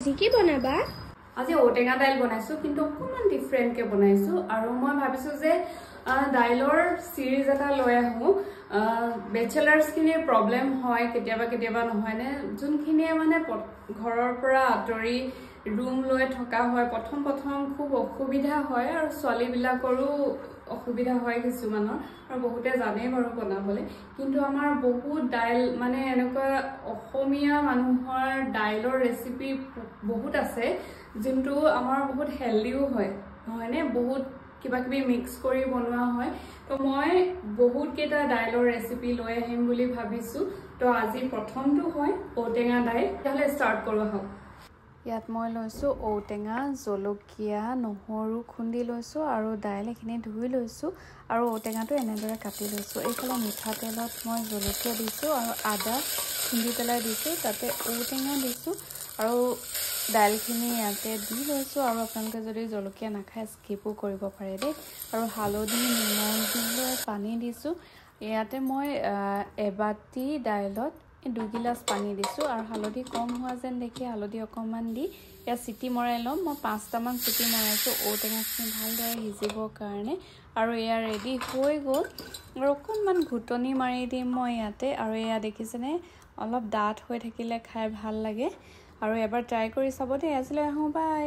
আজি কি বনাবা আজি ঔটেঙা দাইল বনাইছো কিন্তু অকমান ডিফাৰেন্ট কে বনাইছো আৰু মই ভাবিছো যে দাইলৰ সিৰিজ এটা লৈ আহো বেচেলাৰছ খিনিৰ প্ৰবলেম হয় কেতিয়াবা নহয় নে যোনখিনিয়ে মানে ঘৰৰ পৰা আতৰি ৰুম লৈ থকা হয় প্ৰথম খুব অসুবিধা হয় আৰু ছোৱালী বিলাকৰো অসুবিধা হয় কিছুমানৰ আৰু বহুতে জানে বাৰু বনাবলে কিন্তু আমাৰ বহুত দাইল মানে এনেকুৱা অসমীয়া মানুহৰ দাইলৰ ৰেচিপি বহুত আছে যোনটো আমাৰ বহুত হেলদিও হয় নহয়নে বহুত কিবা কিবি মিক্স কৰি বনোৱা হয় তো মই বহুত কেইটা দাইলৰ ৰেচিপি লৈ আহিম বুলি ভাবিছো তো আজি প্ৰথমটো হয় ঔটেঙা দাইল তাহলে স্টাৰ্ট কৰো আহক ইয়াত মই লৈছো ঔটেঙা জলকীয়া নহৰু খুন্দি লৈছো আৰু দাইল এখিনি ধুই লৈছো আৰু ঔটেঙাটো এনেদৰে কাটি লৈছো এইফালে মিঠা তেলত মই জলকীয়া দিছো আৰু আদা খুন্দি পেলাই দিছো তাতে ঔটেঙা দিছো আৰু দাইলখিনি ইয়াতে দি লৈছো আৰু আপোনালোকে যদি জলকীয়া নাখায় স্কিপো কৰিব পাৰে দেই আৰু হালধি নিমখ দি লৈ পানী দিছো ইয়াতে মই এবাটি দাইলত 2 গিলাস পানী দিছো আৰু হালধি কম হোৱা যেন দেখি হালধি অকমান দি ইয়া সিটি মৰাই লম মই 5টা মান সিটি মৰাইছো ঔটেঙাখিনি ভালদৰে সিজিবৰ কাৰণে আৰু এয়া ৰেডি হৈ গ'ল আৰু অকমান ঘুটনি মাৰি দিম মই ইয়াতে আৰু এয়া দেখিছেনে অলপ ডাঠ হৈ থাকিলে খাই ভাল লাগে আৰু এবাৰ ট্ৰাই কৰি চাব দেই আজিলৈ আহো বাই